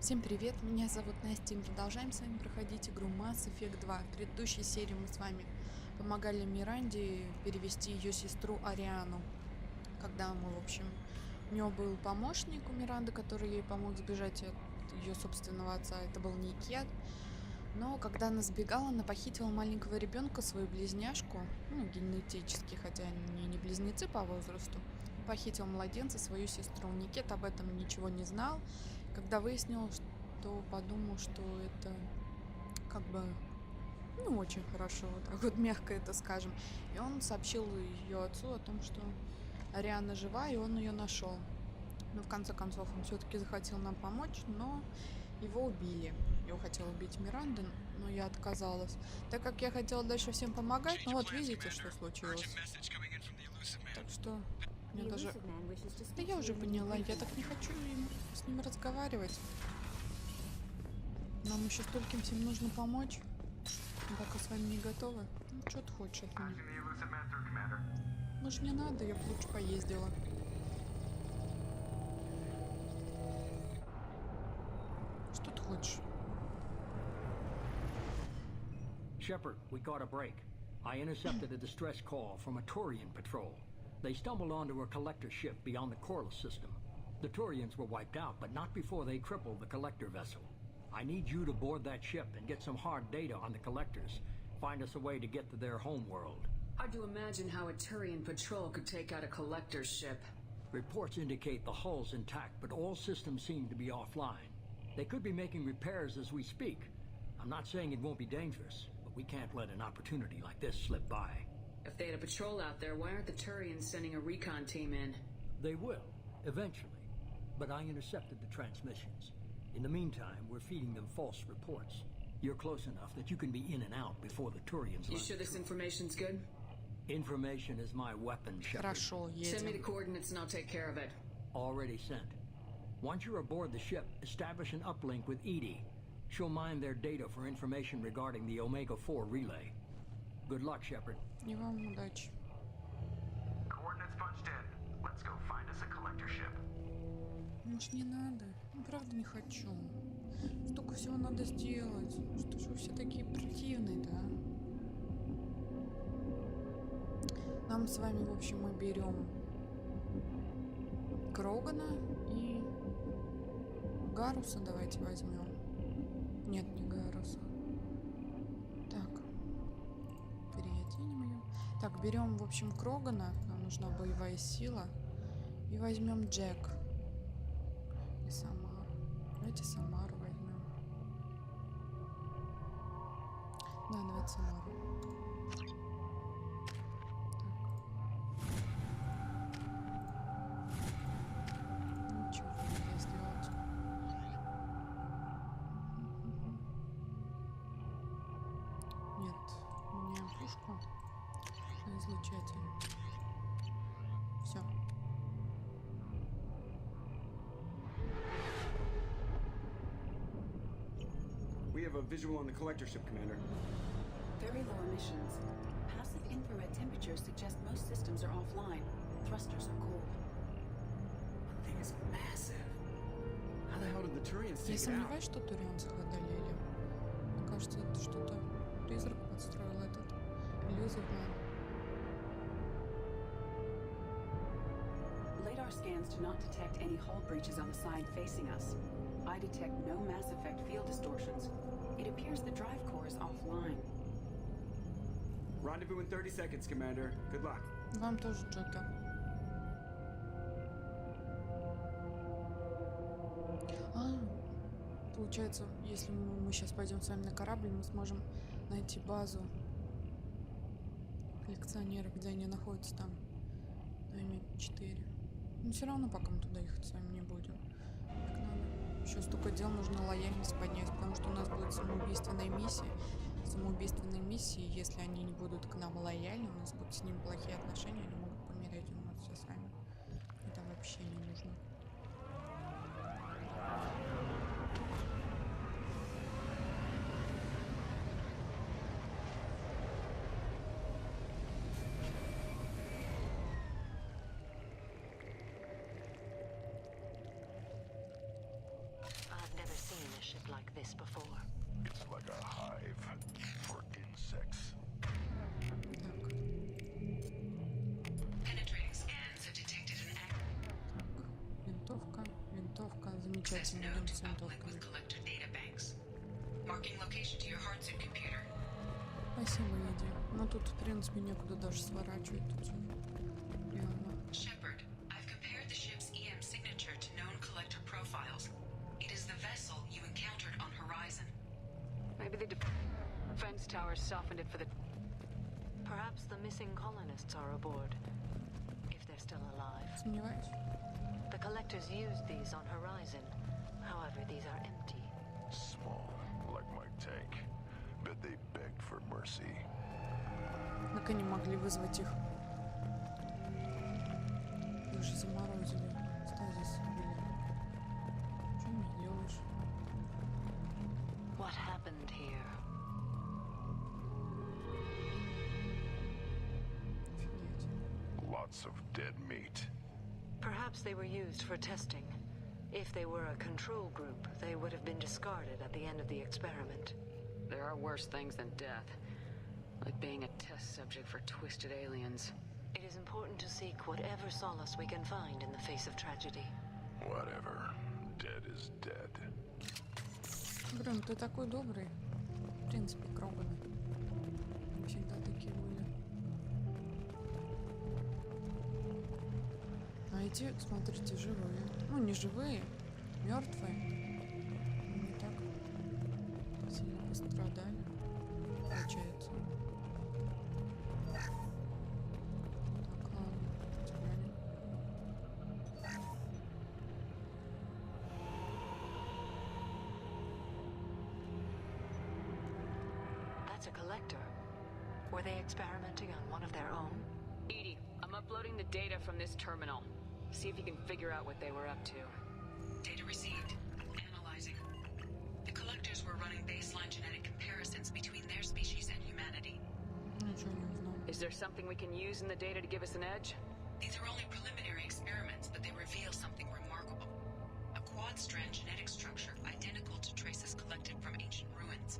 Всем привет, меня зовут Настя, и мы продолжаем с вами проходить игру Mass Effect 2. В предыдущей серии мы с вами помогали Миранде перевести ее сестру Ариану. Когда мы, в общем, у нее был помощник у Миранды, который ей помог сбежать от ее собственного отца. Это был Никет. Но когда она сбегала, она похитила маленького ребенка, свою близняшку, ну, генетически, хотя они не близнецы по возрасту. Похитил младенца, свою сестру. Никет об этом ничего не знал. Когда выяснил, что подумал, что это как бы не очень хорошо, вот так вот мягко это скажем. И он сообщил ее отцу о том, что Ариана жива, и он ее нашел. Но в конце концов он все-таки захотел нам помочь, но его убили. Его хотела убить Миранда, но я отказалась. Так как я хотела дальше всем помогать, ну вот видите, что случилось. Так что мне даже... Да я уже поняла, я так не хочу с ним разговаривать. Нам еще стольким всем нужно помочь. Мы пока с вами не готовы. Ну, что ты хочешь от меня? Может, не надо, я бы лучше поездила. Что ты хочешь? Shepard, we got a break. I intercepted a distress call from a Turian patrol. They stumbled onto a collector ship beyond the Corliss system. The Turians were wiped out, but not before they crippled the collector vessel. I need you to board that ship and get some hard data on the collectors. Find us a way to get to their home world. Hard to imagine how a Turian patrol could take out a collector's ship. Reports indicate the hull's intact, but all systems seem to be offline. They could be making repairs as we speak. I'm not saying it won't be dangerous, but we can't let an opportunity like this slip by. If they had a patrol out there, why aren't the Turians sending a recon team in? They will, eventually. But I intercepted the transmissions. In the meantime, we're feeding them false reports. You're close enough that you can be in and out before the Turians... You sure this information's good? Information is my weapon, Shepard. Хорошо, едем. Send me the coordinates and I'll take care of it. Already sent. Once you're aboard the ship, establish an uplink with Edie. She'll mine their data for information regarding the Omega-4 relay. Good luck, Shepard. И вам удачи. Coordinates punched in. Let's go find us a collector ship. Может, не надо? Ну, правда, не хочу. Столько всего надо сделать. Что же вы все такие противные, да? Нам с вами, в общем, мы берем Крогана и Гаруса давайте возьмем. Нет, не Гаруса. Так. Переоденем ее. Так, берем, в общем, Крогана. Нам нужна боевая сила. И возьмем Джек. И Самару. Давайте Самару возьмем. Да, давайте Самару. Ничего нельзя сделать. Нет, меняем пушку на излучатель. Все. We have a visual on the collector ship, Commander. Very low emissions. Passive infrared temperatures suggest most systems are offline. Thrusters are cool. The thing is massive. How the hell did the Turians Я take it out? сомневаюсь, что турианцев одолели. Мне кажется, это что-то призрак подстроил этот иллюзорный. Radar scans do not detect any hull breaches on the side facing us. I detect no mass effect field distortions. It appears the drive core is offline. Rendezvous in 30 seconds, Commander. Good luck. Вам тоже, Джокер. Получается, если мы сейчас пойдем с вами на корабль, мы сможем найти базу коллекционеров, где они находятся там, на М4. Но все равно пока мы туда ехать с вами не будем. Так надо. Еще столько дел, нужно лояльность поднять, потому что у нас будет самоубийственная миссия. Самоубийственные миссии, если они не будут к нам лояльны, у нас будут с ними плохие отношения, они могут помереть у нас все с вами. Это вообще не нужно. I've never seen access не node будем to с uplink винтовками. with collector data banks. Marking location to your hardsuit computer. Спасибо, Иди. Но тут, в принципе, некуда даже сворачивать. Тут всё прямо. Shepard, I've compared the ship's EM signature to known collector profiles. It is the vessel you encountered on Horizon. Maybe the defense towers softened it for the... Perhaps the missing colonists are aboard. If they're still alive. Сомневаюсь. The collectors used these on Horizon. However, these are empty. Small, like my tank. Bet they begged for mercy. Так они могли вызвать их. Их же заморозили. Стазис были. Что мне делаешь? What happened here? Офигеть. Lots of dead meat. Perhaps they were used for testing. If they were a control group, they would have been discarded at the end of the experiment. There are worse things than death. Like being a test subject for twisted aliens. It is important to seek whatever solace we can find in the face of tragedy. Whatever. Dead is dead. Блин, ты такой добрый. В принципе, Кроганы. Они всегда такие были. А эти, смотрите, живые. Ну, не живые, мертвые. Не так сильно пострадали, получается. Так, ладно, потеряли. That's a collector. Were they experimenting on one of their own? Edie, I'm uploading the data from this terminal. See if you can figure out what they were up to. Data received. Analyzing. The collectors were running baseline genetic comparisons between their species and humanity. Ничего не узнал. Is there something we can use in the data to give us an edge? These are only preliminary experiments, but they reveal something remarkable. A quad-strand genetic structure identical to traces collected from ancient ruins.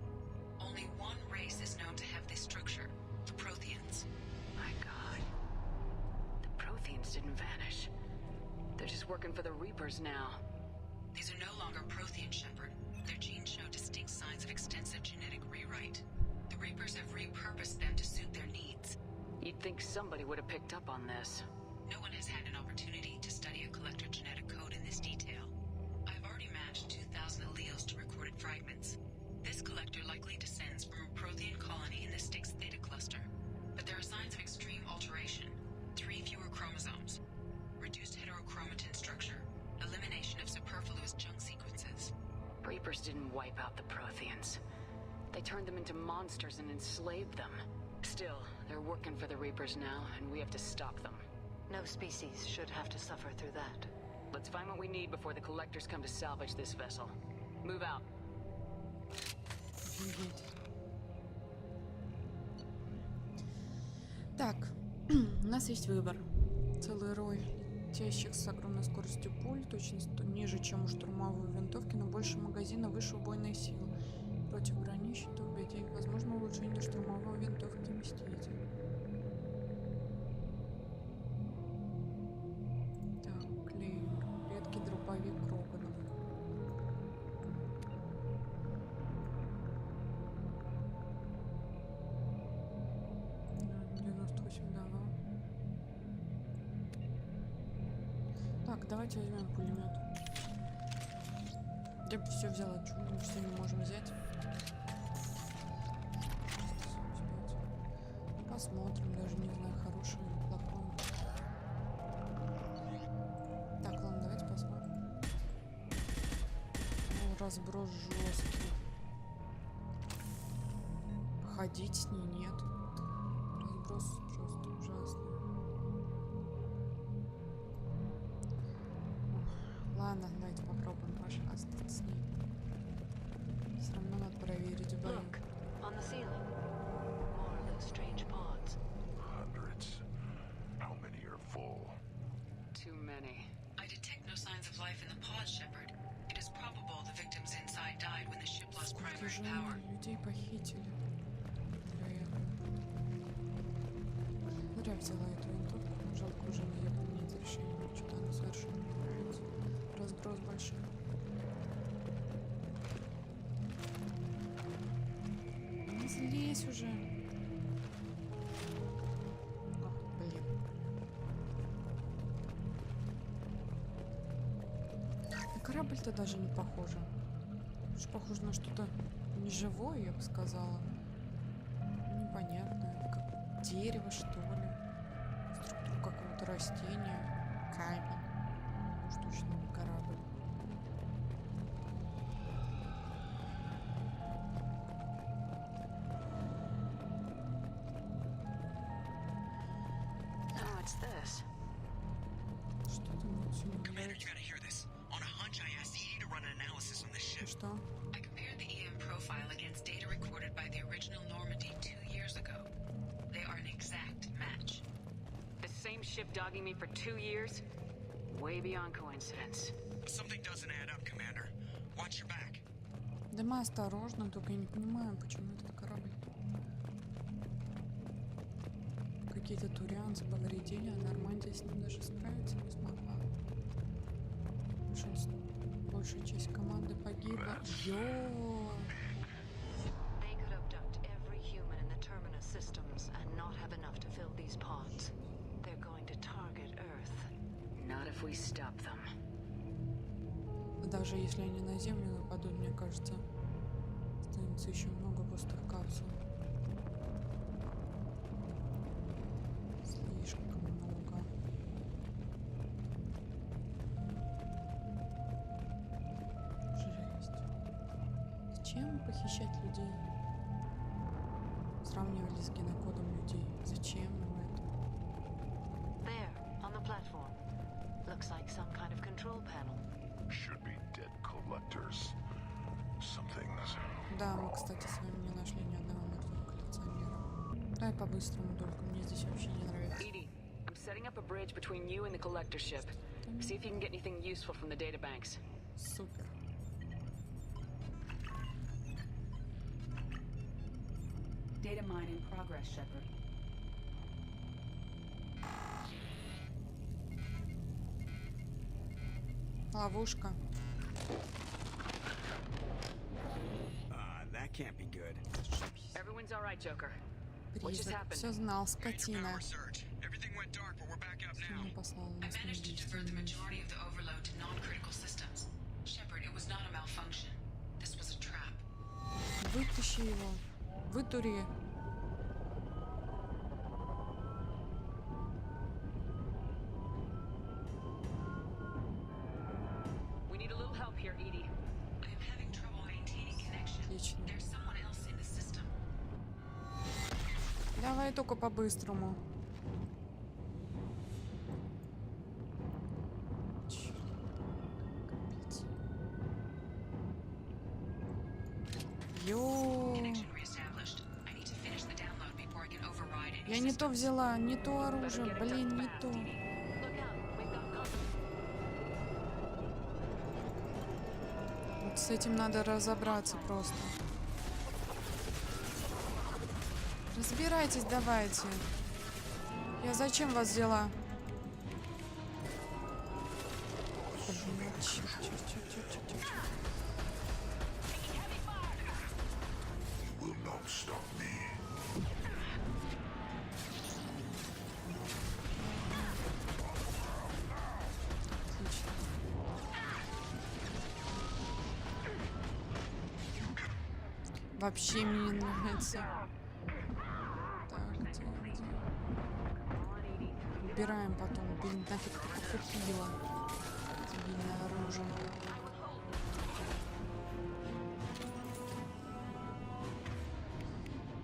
Only one race is known to have this structure, the Protheans. My God. The Protheans didn't vanish. They're just working for the Reapers now. These are no longer Prothean, Shepard. Their genes show distinct signs of extensive genetic rewrite. The Reapers have repurposed them to suit their needs. You'd think somebody would have picked up on this. No one has had an opportunity to study a collector genetic code in this detail. I've already matched 2,000 alleles to recorded fragments. This collector likely descends from a Prothean colony in the Styx Theta cluster. But there are signs of extreme alteration. 3 fewer chromosomes. Reduced heterochromatin structure. Elimination of superfluous junk sequences. Reapers didn't wipe out the Protheans. They turned them into monsters and enslaved them. Still, they're working for the Reapers now, and we have to stop them. No species should have to suffer through that. Let's find what we need before the collectors come to salvage this vessel. Move out. Офигеть. Так, у нас есть выбор. Целый рой летящих с огромной скоростью пуль, точностью ниже, чем у штурмовой винтовки, но больше магазина, выше убойной силы. Против бронищитов, бедей, возможно, улучшение штурмовой винтовки Мститель. Так, клеймор. Редкий дробовик Кроганов. Да, 98 давал. Так, давайте возьмем пулемет. Я бы все взяла, чего мы все не можем взять. Посмотрим, даже не знаю, хороший или плохой. Так, ладно, давайте посмотрим. О, разброс жесткий. Ходить с ней нет. Разброс просто ужасный. Ладно, давайте попробуем пожалуйста с ней. Все равно надо проверить в бою. Look, on the ceiling. More of those strange pods. Hundreds. How many are full? Too many. I detect no signs of life in the pod, Shepard. It is probable the victims inside died when the ship lost Сколько primary же power. людей похитили. Вероятно. Зря взяла эту винтовку. Жалко, уже не менять решение. Что-то она совершенно не нравится. Разброс большой. здесь уже. Ох, блин. На корабль-то даже не похоже. Уж похоже на что-то неживое, я бы сказала. Непонятное. Как дерево, что ли. Структура какого-то растения. Камень. Уж точно не корабль. What's this? Что-то вот сюда. Commander, you gotta hear this. On a hunch, I asked EE to run an analysis on this ship. Что? I compared the EM profile against data recorded by the original Normandy 2 years ago. They are an exact match. The same ship dogging me for 2 years? Way beyond coincidence. Something doesn't add up, Commander. Watch your back. Да мы осторожно, только я не понимаю, почему этот корабль. Какие-то турианцы повредили, а Нормандия с ним даже справиться не смогла. Большая часть команды погибла. Йо! They could abduct every human in the Terminus systems and not have enough to fill these pods. They're going to target Earth. Not if we stop them. Даже если они на Землю нападут, мне кажется, останется еще много пустых капсул. Слишком много. Жесть. Зачем похищать людей? Сравнивали с генокодом людей. Зачем им это? There, on the platform. Looks like some kind of control panel. Should be dead collectors. Some things. Да, мы, кстати, с вами не нашли ни одного мертвого коллекционера. Давай по-быстрому, только мне здесь вообще не нравится. Edie, I'm setting up a bridge between you and the collector ship. See if you can get anything useful from the databanks. Супер. Data mine in progress, Shepard. Ловушка. That can't be good. Everyone's all right, Joker. What just Призрак. happened? Все знал, скотина. Research. Everything went dark, but we're back up now. Сильно послал I нас на managed to divert the действие. majority of the overload to non-critical systems. Shepard, it was not a malfunction. This was a trap. Вытащи его. Вытури. We need a little help here, Edie. I am having trouble maintaining connection. Отлично. There's someone else in the system. Давай только по-быстрому. Чёрт. Капец. Йоу. Connection reestablished. I need to finish the download before I can override any Я не то systems. взяла, не то оружие, блин, не то. Look out, we've got company. Вот с этим надо разобраться просто. Разбирайтесь давайте. Я зачем вас взяла? Блин, чёрт. Will not stop me. Отлично. Вообще мне не нравится. Так, где? Убираем потом. Блин, нафиг ты купила. Дебильное оружие.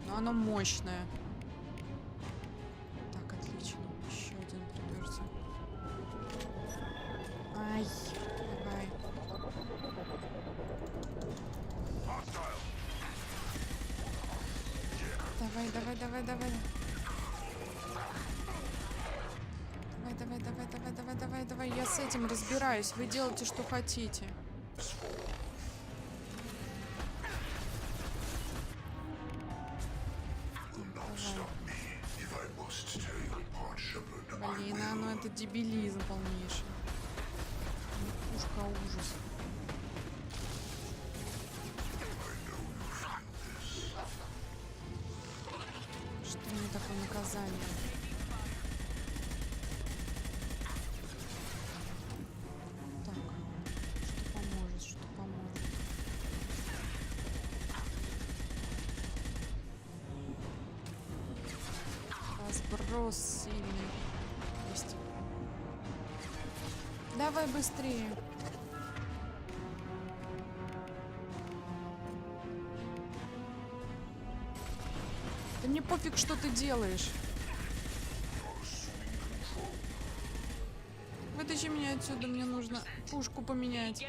Но оно мощное. Так, отлично. Еще один приперся. Ай, давай. Давай. Давай. Я с этим разбираюсь. Вы делайте, что хотите. Блин, а ну это дебилизм полнейший. Пушка ужас. такое наказание. Так, что поможет, что поможет. Разброс сильный. Есть. Давай быстрее. Да мне пофиг, что ты делаешь. Вытащи меня отсюда, мне нужно пушку поменять.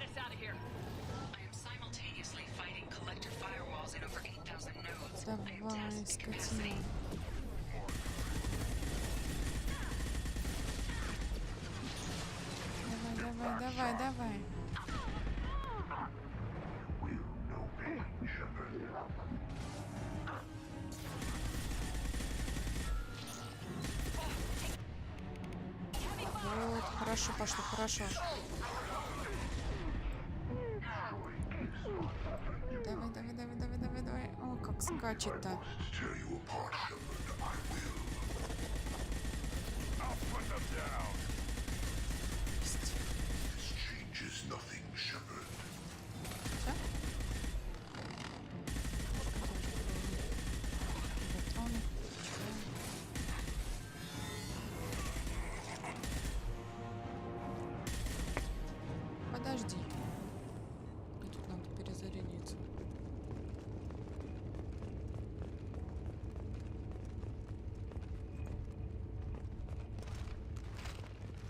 Давай, скотина. Давай. Вот, хорошо пошло, хорошо. Давай. О, как скачет-то. Подожди. Мне тут надо перезарядиться.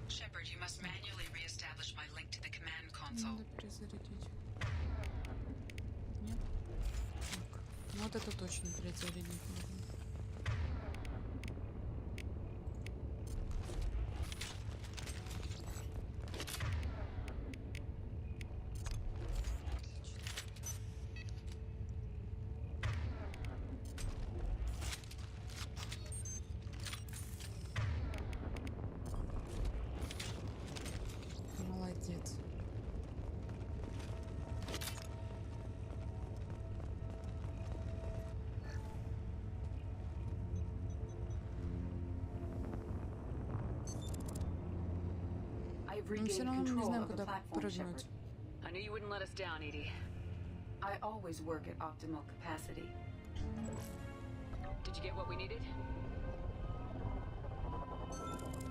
Shepard, you must manually re-establish my link to the command console. Надо перезарядить. Нет? Так. Ну вот это точно перезарядить нужно. Молодец. I've Но все regained равно не control знаем, of the куда platform, прыгнуть. Shepard. I knew you wouldn't let us down, Edie. I always work at optimal capacity. Did you get what we needed?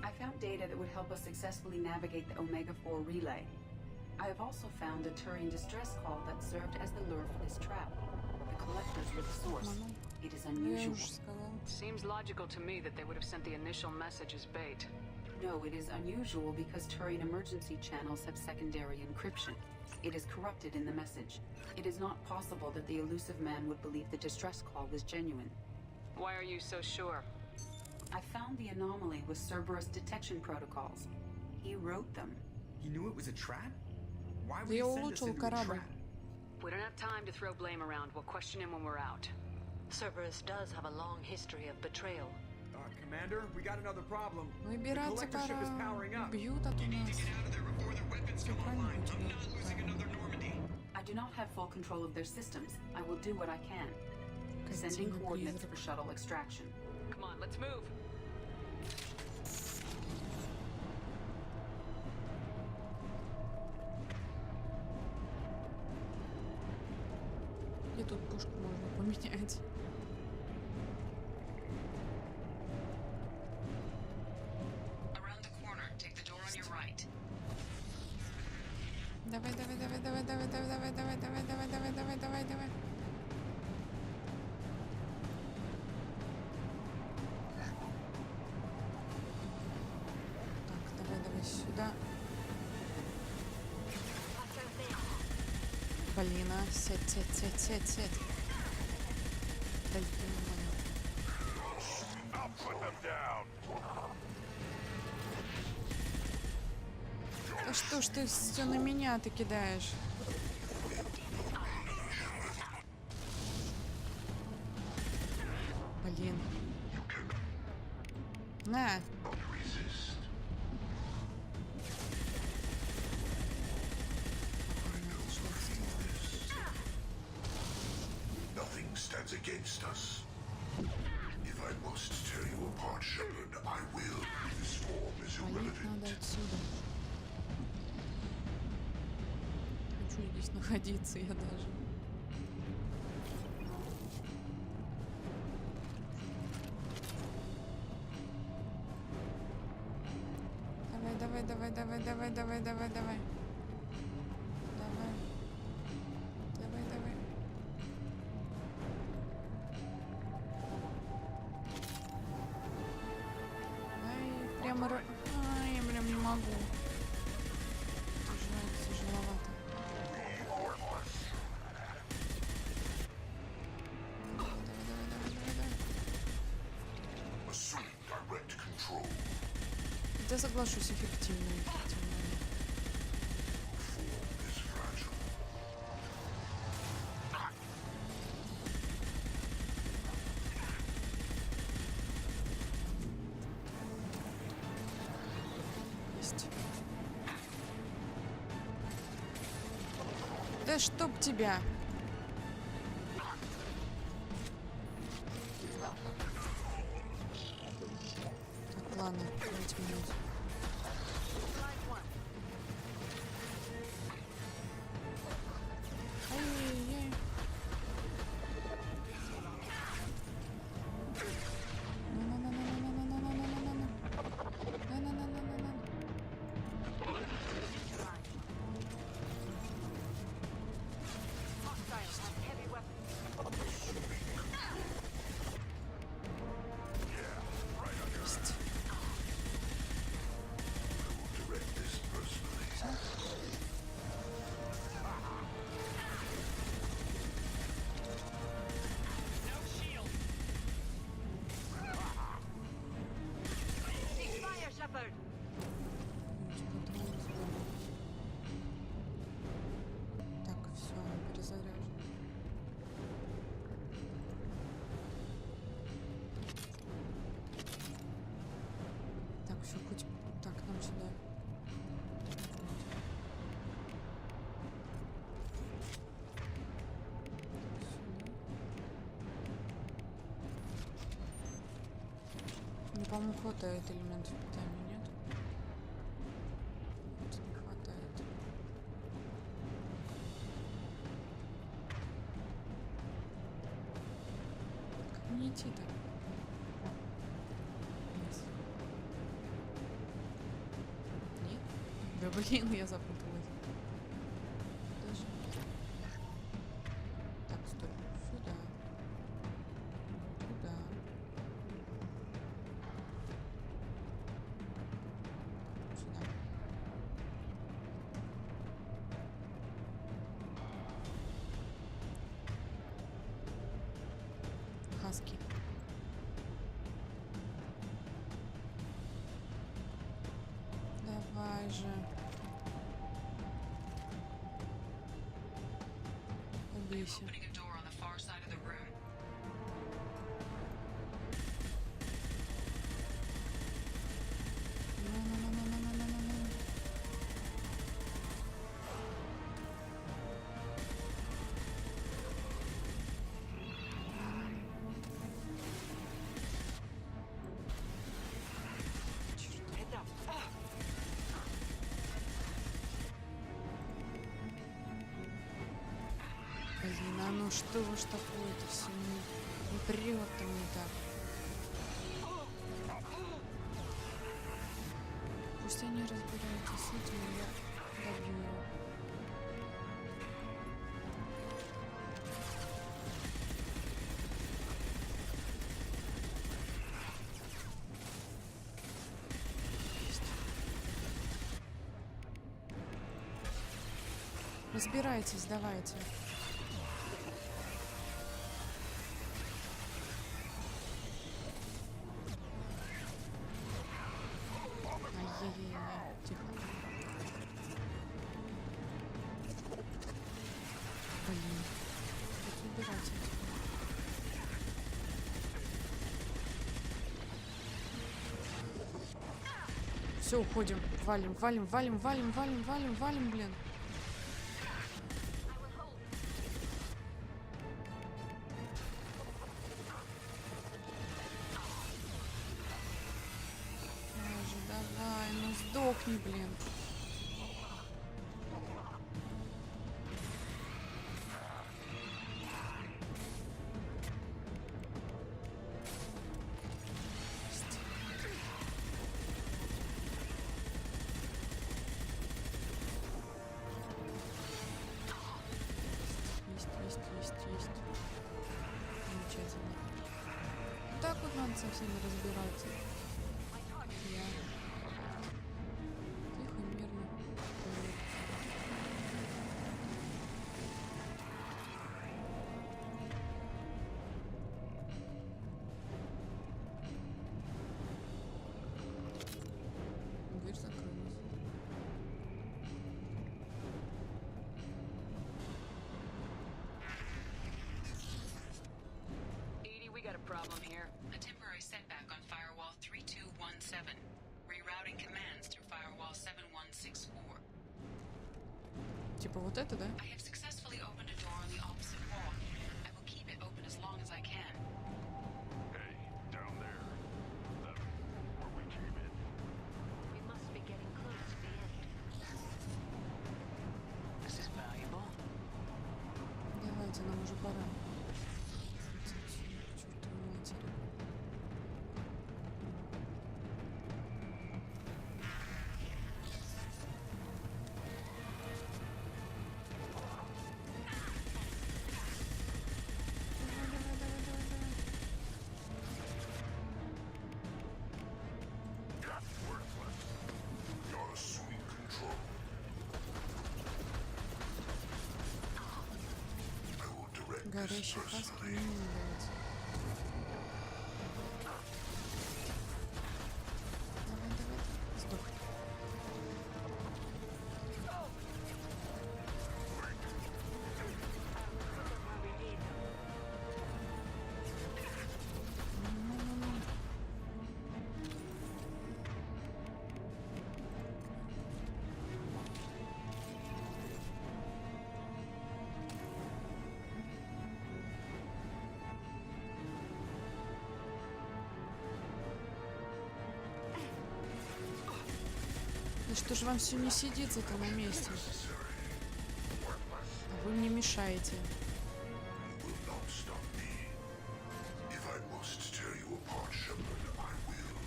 I found data that would help us successfully navigate the Omega-4 relay. I have also found a Turian distress call that served as the lure for this trap. The collectors were the source. It is Я unusual. уже сказала. Seems logical to me that they would have sent the initial message as bait. No, it is unusual because Turian emergency channels have secondary encryption. It is corrupted in the message. It is not possible that the elusive man would believe the distress call was genuine. Why are you so sure? I found the anomaly with Cerberus detection protocols. He wrote them. He knew it was a trap? Why would Я he send us улучшил into a корабль. trap? We don't have time to throw blame around. We'll question him when we're out. Cerberus does have a long history of betrayal. Commander, we got another problem. Выбираться The collector ship is пора. powering up. Бьют от у нас. Все правильно у тебя. I do not have full control of their systems. I will do what I can. Sending Картина coordinates призрак. for shuttle extraction. Come on, let's move. И тут пушку можно поменять. Around the corner, take the door on your right. Давай. Так, давай сюда. Блин, а, сядь. Дай внимание. I'll put them down. Да что ж ты все на меня ты кидаешь? Блин. На. Nothing stands against us. If I I must tear you apart, Shepard. I will. This form is Валить irrelevant. надо отсюда. Хочу здесь находиться я даже. Давай, давай, давай, давай, давай, давай, давай. Давай. Давай, давай. Ай, прямо... Ай, я прям не могу. Тяжеловато. Давай. Assume direct control. Я соглашусь, эффективно. Form is fragile. Есть. Да чтоб тебя. Так, ладно, давайте менять. Ай-яй-яй. Есть. Direct this personally. Так, все, перезаряжен. Так, все, хоть так, нам сюда. Мне, по-моему, хватает элементов питания, нет? Вот не хватает. Как мне идти-то? Нет? Да блин, я запуталась. Даже... Так, стой. Сюда. Туда. Сюда. Хаски. Давай же. Убейся. Opening a door on the far side of the room. На-на-на-на-на-на-на-на. Блин, а ну что ж такое-то все не прет-то мне так. Пусть они разбираются с этим, а я добью его. Есть. Разбирайтесь, давайте. Ай-яй-яй-яй, тихо. Блин, тут убирать этих. Все, уходим. Валим, валим, валим, валим, валим, валим, валим, блин. со всеми разбираться. Я. Тихо, мирно. Дверь закрылась. Edie, we got a problem here. A temporary setback on firewall 3217. Rerouting commands through firewall 7164. Типа вот это, да? I have successfully opened a door on the opposite wall. I will keep it open as long as I can. Hey, down there. That where we came in. We must be getting close to the end. This is valuable. Давайте, нам уже пора. Чёртовой матери. Worthless. You're assuming control. I will direct this Горящий каск мне personally. не нравится. Давай, давай, сдохни. Ну-ну-ну. Да что ж вам все не сидится-то на месте? А вы мне мешаете. You will not stop me. If I must tear you apart, Shepard, I will.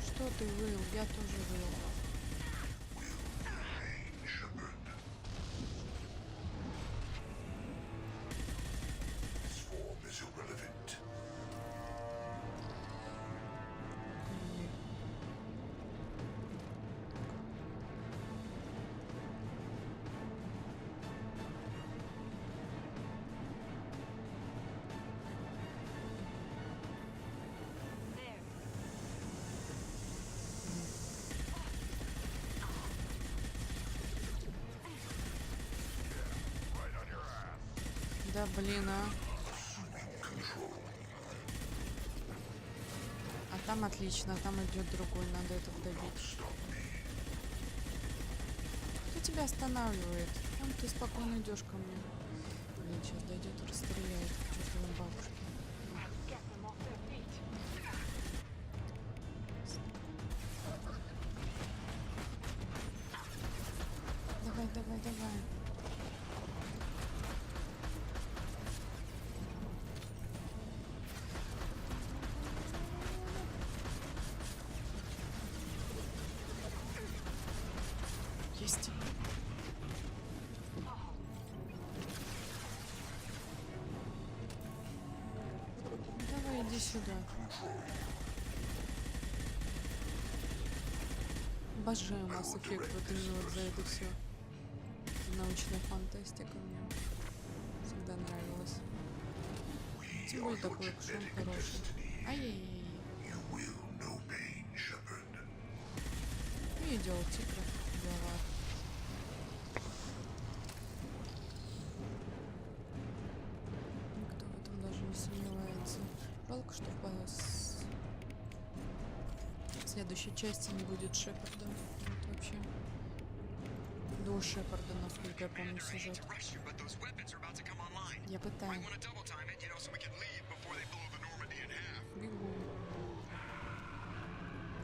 Что ты выл? Я тоже выл. Will remain, Shepard. This form is irrelevant. Да блин, а. А там отлично, там идет другой, надо этого добить. Кто тебя останавливает? Там ты спокойно идешь ко мне. Блин, сейчас дойдет и расстреляет к чертовой бабушке. Get them off their feet. Давай, давай, давай. Есть. Давай, иди сюда. Обожаю Mass Effect вот именно вот за это все. Научная фантастика мне всегда нравилась. Тем более такой экшен хороший. Ай-яй-яй. You will know pain, Shepard. Видел тигра. Голова. Никто в этом даже не сомневается. Жалко, что в следующей части не будет Шепарда. Это вообще до Шепарда, насколько я помню, сюжет. Я пытаюсь. Бегу.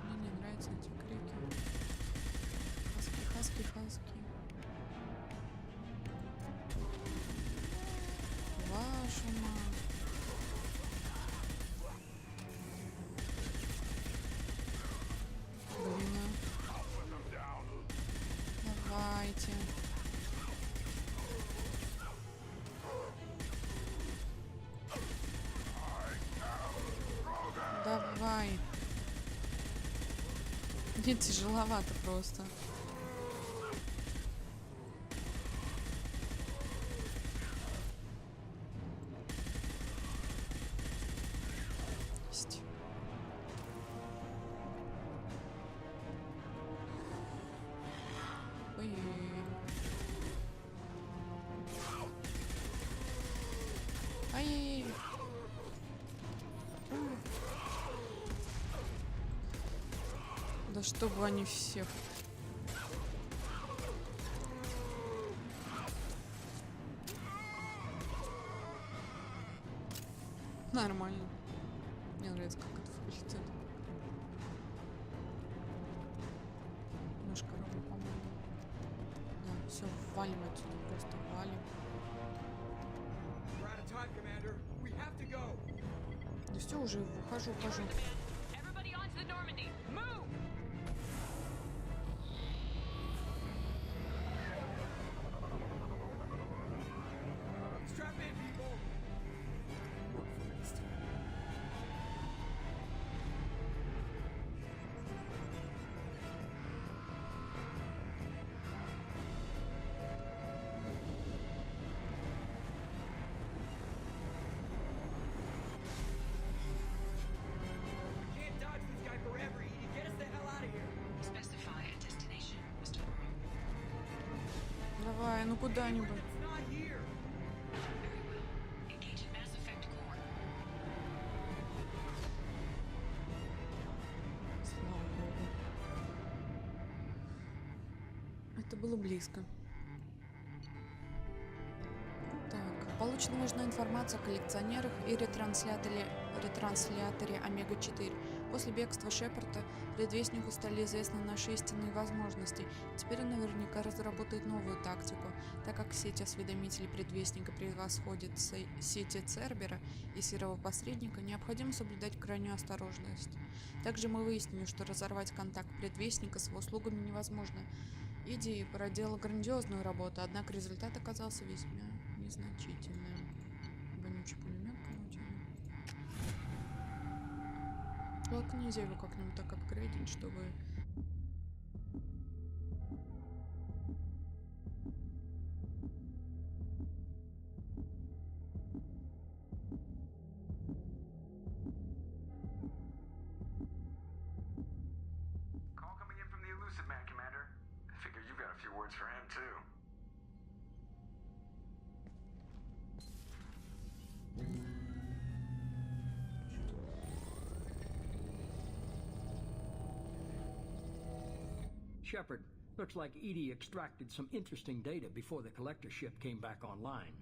Мне не нравятся эти крики. Хаски, хаски, хаски. Вашу мать. Блин. Давайте. Мне тяжеловато просто. Есть. Ой-ой-ой. Ай-яй-яй. Да чтобы они всех. Нормально. Мне нравится, как это выглядит. Наш корабль, по-моему. Да, все, валим отсюда, просто валим. Да все, уже ухожу. Давай, ну куда-нибудь. Слава богу. Это было близко. Так, получена важная информация о коллекционерах и ретрансляторе Омега-4. После бегства Шепарда предвестнику стали известны наши истинные возможности. Теперь он наверняка разработает новую тактику. Так как сеть осведомителей предвестника превосходит сети Цербера и серого посредника, необходимо соблюдать крайнюю осторожность. Также мы выяснили, что разорвать контакт предвестника с его слугами невозможно. Иди проделала грандиозную работу, однако результат оказался весьма незначительным. Вонючий пулемет получили. Только нельзя его как-нибудь так апгрейдить, чтобы... Call coming in from the Elusive Man, Commander. I figure you got a few words for him, too. Shepard, looks like Edie extracted some interesting data before the collector ship came back online.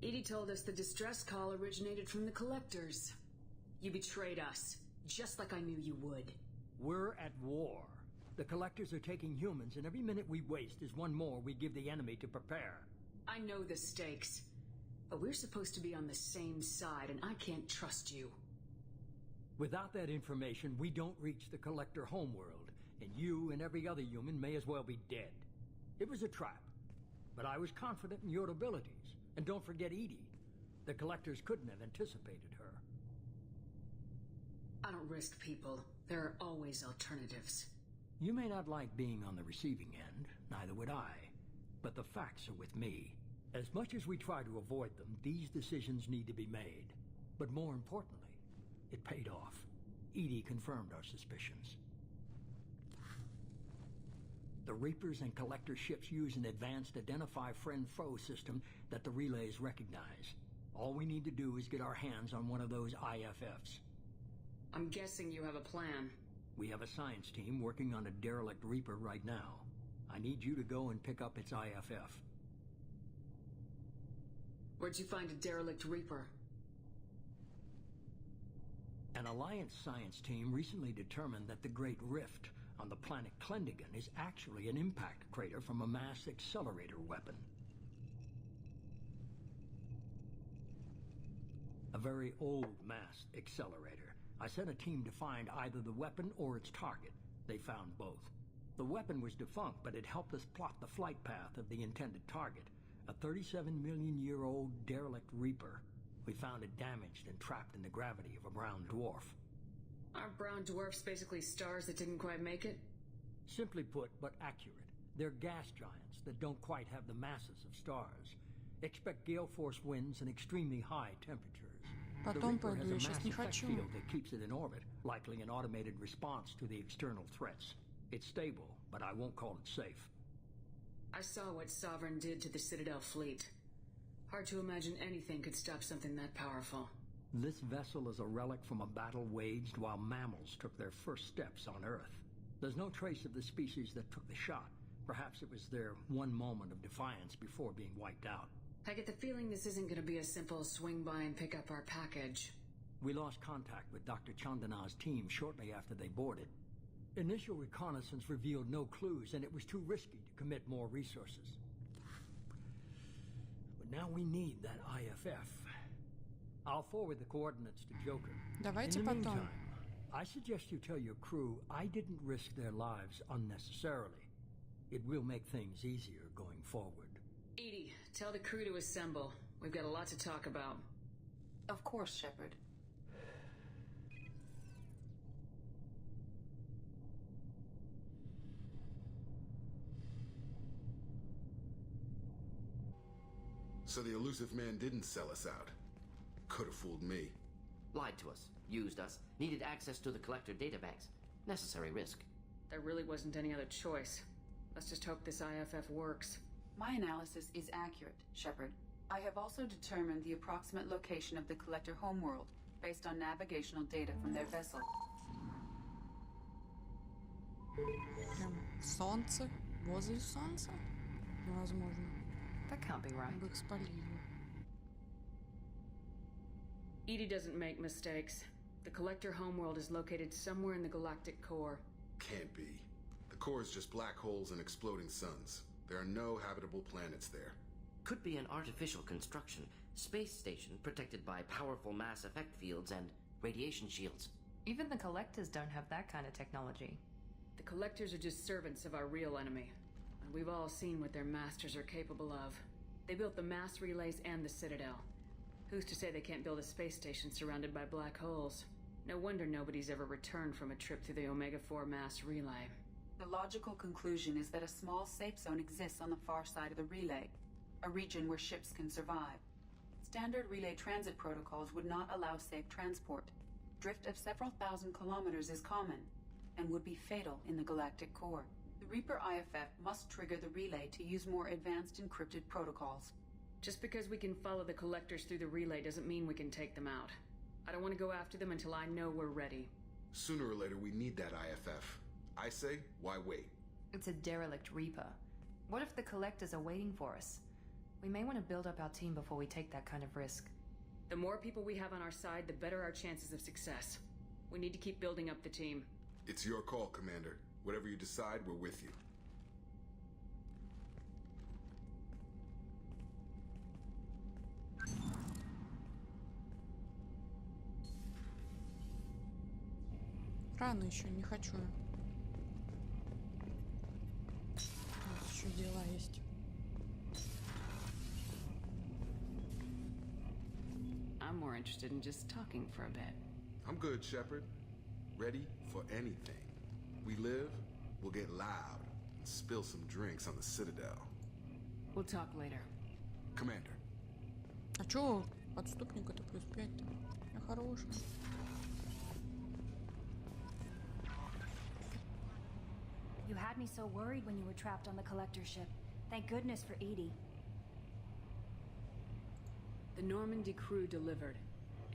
Edie told us the distress call originated from the collectors. You betrayed us, just like I knew you would. We're at war. The collectors are taking humans, and every minute we waste is one more we give the enemy to prepare. I know the stakes, but we're supposed to be on the same side, and I can't trust you. Without that information, we don't reach the collector homeworld, and you and every other human may as well be dead. It was a trap, but I was confident in your abilities. And don't forget Edie. The collectors couldn't have anticipated her. I don't risk people. There are always alternatives. You may not like being on the receiving end, neither would I. But the facts are with me. As much as we try to avoid them, these decisions need to be made. But more importantly, it paid off. Edie confirmed our suspicions. The Reapers and Collector ships use an advanced Identify Friend-Foe system that the relays recognize. All we need to do is get our hands on one of those IFFs. I'm guessing you have a plan. We have a science team working on a derelict Reaper right now. I need you to go and pick up its IFF. Where'd you find a derelict Reaper? An Alliance science team recently determined that the Great Rift on the planet Klendigan is actually an impact crater from a mass accelerator weapon. A very old mass accelerator. I sent a team to find either the weapon or its target. They found both. The weapon was defunct, but it helped us plot the flight path of the intended target, a 37-million-year-old derelict Reaper. We found it damaged and trapped in the gravity of a brown dwarf. Aren't brown dwarfs basically stars that didn't quite make it? Simply put, but accurate. They're gas giants that don't quite have the masses of stars. Expect gale force winds and extremely high temperatures. The Потом Reaper has пойду, a я сейчас mass не effect хочу. field that keeps it in orbit, likely an automated response to the external threats. It's stable, but I won't call it safe. I saw what Sovereign did to the Citadel fleet. Hard to imagine anything could stop something that powerful. This vessel is a relic from a battle waged while mammals took their first steps on Earth. There's no trace of the species that took the shot. Perhaps it was their one moment of defiance before being wiped out. I get the feeling this isn't going to be a simple swing by and pick up our package. We lost contact with Dr. Chandana's team shortly after they boarded. Initial reconnaissance revealed no clues, and it was too risky to commit more resources. But now we need that IFF. I'll forward the coordinates to Joker. Давайте In the потом. meantime, I suggest you tell your crew I didn't risk their lives unnecessarily. It will make things easier going forward. Edie, tell the crew to assemble. We've got a lot to talk about. Of course, Shepard. So the elusive man didn't sell us out. Could have fooled me. Lied to us, used us, needed access to the collector databanks. Necessary risk. There really wasn't any other choice. Let's just hope this IFF works. My analysis is accurate, Shepard. I have also determined the approximate location of the collector homeworld based on navigational data from their vessel. Прям солнце. Возле солнца? Невозможно. That can't be right. Бы их спалили. Edie doesn't make mistakes. The collector homeworld is located somewhere in the galactic core. Can't be. The core is just black holes and exploding suns. There are no habitable planets there. Could be an artificial construction, space station protected by powerful mass effect fields and radiation shields. Even the collectors don't have that kind of technology. The collectors are just servants of our real enemy. And we've all seen what their masters are capable of. They built the mass relays and the Citadel. Who's to say they can't build a space station surrounded by black holes? No wonder nobody's ever returned from a trip through the Omega-4 mass relay. The logical conclusion is that a small safe zone exists on the far side of the relay, a region where ships can survive. Standard relay transit protocols would not allow safe transport. Drift of several thousand kilometers is common, and would be fatal in the galactic core. The Reaper IFF must trigger the relay to use more advanced encrypted protocols. Just because we can follow the collectors through the relay doesn't mean we can take them out. I don't want to go after them until I know we're ready. Sooner or later, we need that IFF. I say, why wait? It's a derelict Reaper. What if the collectors are waiting for us? We may want to build up our team before we take that kind of risk. The more people we have on our side, the better our chances of success. We need to keep building up the team. It's your call, Commander. Whatever you decide, we're with you. Рано еще, не хочу. У нас еще дела есть. I'm more interested in just talking for a bit. I'm good, Shepard. Ready for anything. We live, we'll get loud and spill some drinks on the Citadel. We'll talk later. Commander. А чё подступника-то плюс 5-то? Я хороший. You had me so worried when you were trapped on the collector ship. Thank goodness for Edie. The Normandy crew delivered,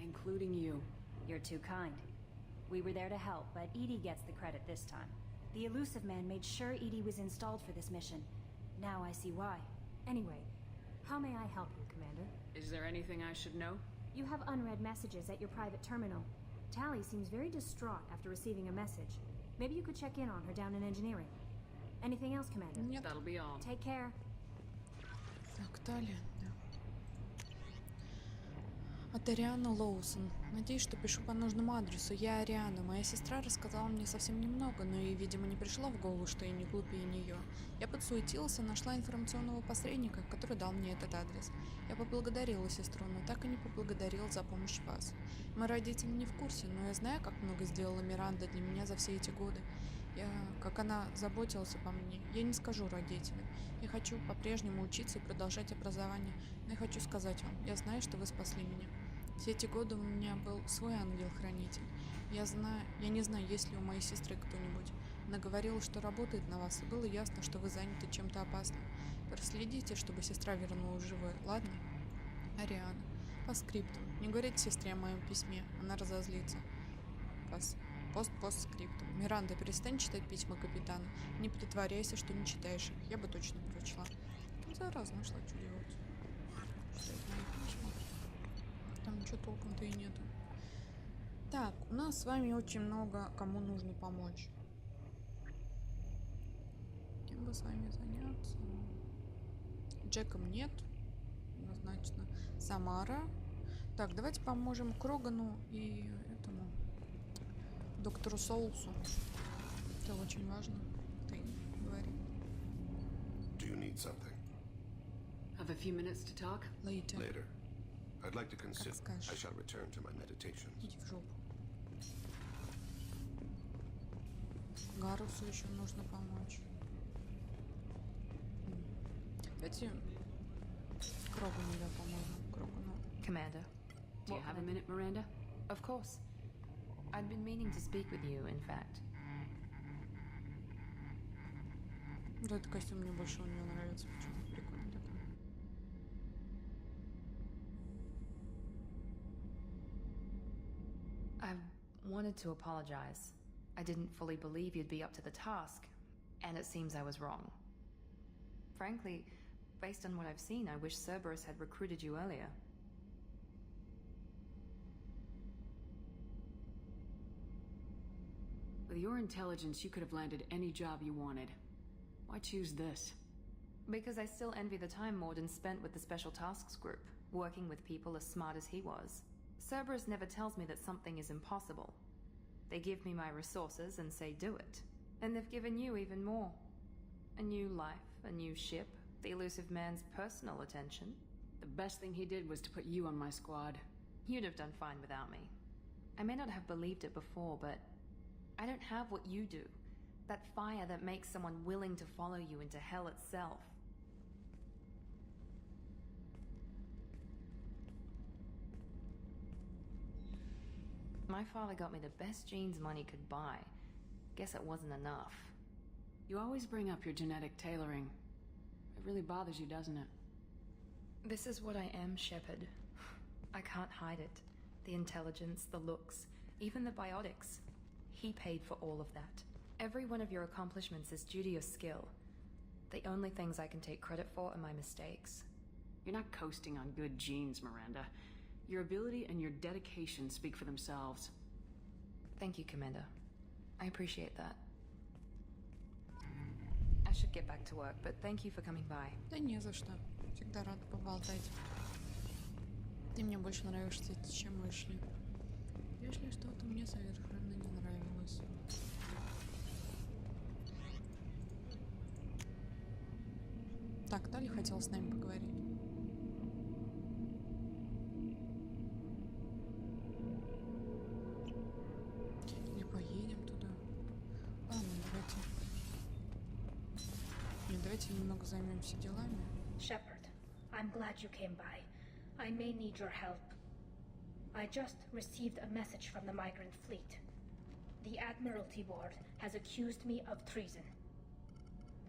including you. You're too kind. We were there to help, but Edie gets the credit this time. The elusive man made sure Edie was installed for this mission. Now I see why. Anyway, how may I help you, Commander? Is there anything I should know? You have unread messages at your private terminal. Tally seems very distraught after receiving a message. Maybe you could check in on her down in engineering. Anything else, Commander? Нет. That'll be all. Take care. Так, далее. Да. От Арианы Лоусон. Надеюсь, что пишу по нужному адресу. Я Ариана. Моя сестра рассказала мне совсем немного, но ей, видимо, не пришло в голову, что я не глупее нее. Я подсуетилась и нашла информационного посредника, который дал мне этот адрес. Я поблагодарила сестру, но так и не поблагодарила за помощь вас. Мои родители не в курсе, но я знаю, как много сделала Миранда для меня за все эти годы. Как она заботилась обо мне. Я не скажу родителям. Я хочу по-прежнему учиться и продолжать образование. Но я хочу сказать вам, я знаю, что вы спасли меня. Все эти годы у меня был свой ангел-хранитель. Я не знаю, есть ли у моей сестры кто-нибудь. Она говорила, что работает на вас, и было ясно, что вы заняты чем-то опасным. Проследите, чтобы сестра вернулась живой, ладно? Ариана. По скриптум. Не говорите сестре о моем письме, она разозлится. Постскриптум. Миранда, перестань читать письма капитана. Не притворяйся, что не читаешь их. Я бы точно прочла. Зараза, нашла, что делать. Читать мои письма. Там ничего толком-то и нету. Так, у нас с вами очень много кому нужно помочь. Кем бы с вами заняться? Джеком нет. Однозначно. Самара. Так, давайте поможем Крогану и этому доктору Соулсу. Это очень важно. Ты говори. Do you need something? Have a few minutes to talk? Later. Later. I'd like to consider. Как скажешь. I shall return to my meditations. Иди в жопу. Гарусу еще нужно помочь. Давайте Крогану я поможем. Крогану. Commander. Do you have a minute, Miranda? Of course. I'd been meaning to speak with you, in fact. Да, этот костюм мне больше у нее нравится. Почему-то прикольно такой. I wanted to apologize. I didn't fully believe you'd be up to the task, and it seems I was wrong. Frankly, based on what I've seen, I wish Cerberus had recruited you earlier. With your intelligence, you could have landed any job you wanted. Why choose this? Because I still envy the time Morden spent with the Special Tasks Group, working with people as smart as he was. Cerberus never tells me that something is impossible. They give me my resources and say do it. And they've given you even more. A new life, a new ship, the elusive man's personal attention. The best thing he did was to put you on my squad. You'd have done fine without me. I may not have believed it before, but I don't have what you do. That fire that makes someone willing to follow you into hell itself. My father got me the best genes money could buy. Guess it wasn't enough. You always bring up your genetic tailoring. It really bothers you, doesn't it? This is what I am, Shepard. I can't hide it. The intelligence, the looks, even the biotics. He paid for all of that. Every one of your accomplishments is due to your skill. The only things I can take credit for are my mistakes. You're not coasting on good genes, Miranda. Your ability and your dedication speak for themselves. Thank you, Commander. I appreciate that. I should get back to work, but thank you for coming by. Да не за что. Всегда рада поболтать. Ты мне больше нравишься, чем Эшли. Эшли что-то мне совершенно не нравилось. Так, Тали хотел с нами поговорить. Или поедем туда. Ладно, давайте. Нет, давайте немного займемся делами. Shepard, I'm glad you came by. I may need your help. I just received a message from the migrant fleet. The Admiralty Board has accused me of treason.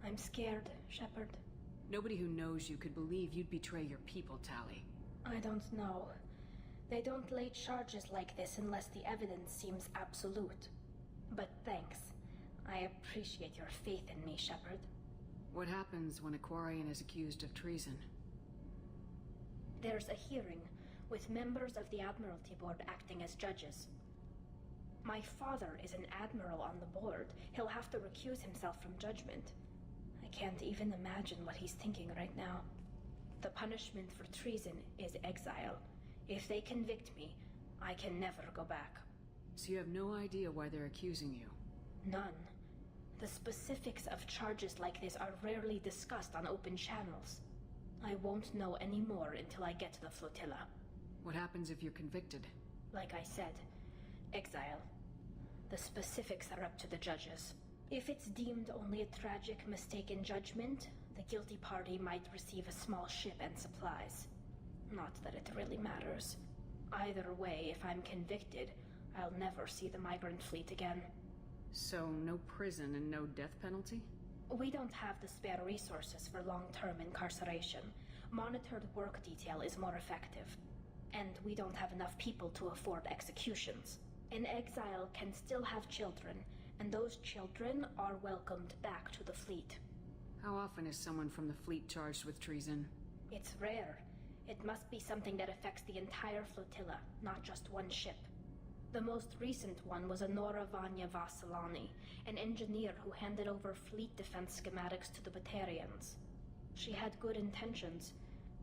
I'm scared, Shepard. Nobody who knows you could believe you'd betray your people, Tali. I don't know. They don't lay charges like this unless the evidence seems absolute. But thanks. I appreciate your faith in me, Shepard. What happens when a Quarian is accused of treason? There's a hearing with members of the Admiralty Board acting as judges. My father is an admiral on the board. He'll have to recuse himself from judgment. I can't even imagine what he's thinking right now. The punishment for treason is exile. If they convict me, I can never go back. So you have no idea why they're accusing you? None. The specifics of charges like this are rarely discussed on open channels. I won't know any more until I get to the flotilla. What happens if you're convicted? Like I said, exile. The specifics are up to the judges. If it's deemed only a tragic mistake in judgment, the guilty party might receive a small ship and supplies. Not that it really matters. Either way, if I'm convicted, I'll never see the migrant fleet again. So, no prison and no death penalty? We don't have the spare resources for long-term incarceration. Monitored work detail is more effective. And we don't have enough people to afford executions. An exile can still have children, and those children are welcomed back to the fleet. How often is someone from the fleet charged with treason? It's rare. It must be something that affects the entire flotilla, not just one ship. The most recent one was Honora Vanya Vasilani, an engineer who handed over fleet defense schematics to the Batarians. She had good intentions.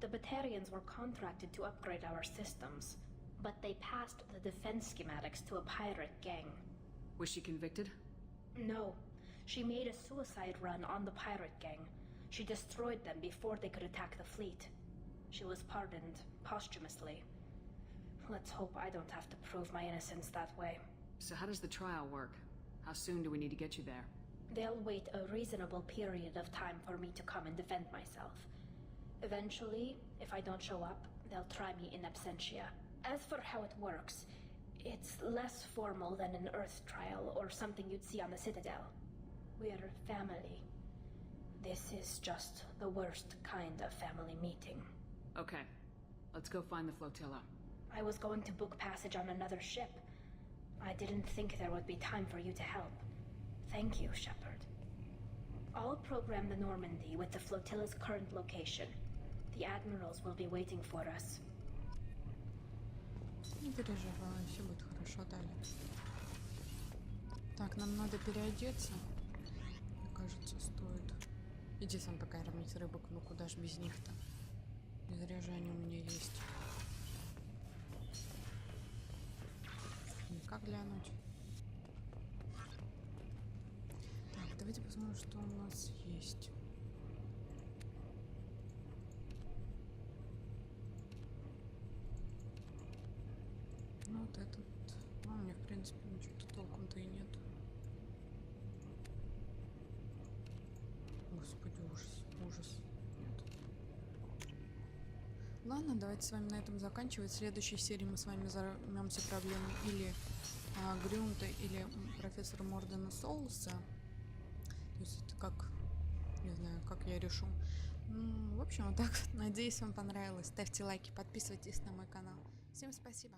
The Batarians were contracted to upgrade our systems, but they passed the defense schematics to a pirate gang. Was she convicted? No. She made a suicide run on the pirate gang. She destroyed them before they could attack the fleet. She was pardoned posthumously. Let's hope I don't have to prove my innocence that way. So how does the trial work? How soon do we need to get you there? They'll wait a reasonable period of time for me to come and defend myself. Eventually, if I don't show up, they'll try me in absentia. As for how it works, it's less formal than an Earth trial or something you'd see on the Citadel. We're family. This is just the worst kind of family meeting. Okay, let's go find the flotilla. I was going to book passage on another ship. I didn't think there would be time for you to help. Thank you, Shepard. I'll program the Normandy with the flotilla's current location. The admirals will be waiting for us. Не переживай, все будет хорошо, Дали. Так, нам надо переодеться. Мне кажется, стоит. Иди сам пока кормить рыбок, ну куда ж без них-то? Не зря же они у меня есть. Как глянуть? Так, давайте посмотрим, что у нас есть. Ну вот этот. А, у меня в принципе ничего-то толком-то и нет. Господи, ужас, ужас. Нет. Ладно, давайте с вами на этом заканчивать. В следующей серии мы с вами займемся проблемой или Грюнта, или профессора Мордена Соуса. То есть это как, не знаю, как я решу. В общем, вот так. Надеюсь, вам понравилось. Ставьте лайки, подписывайтесь на мой канал. Всем спасибо.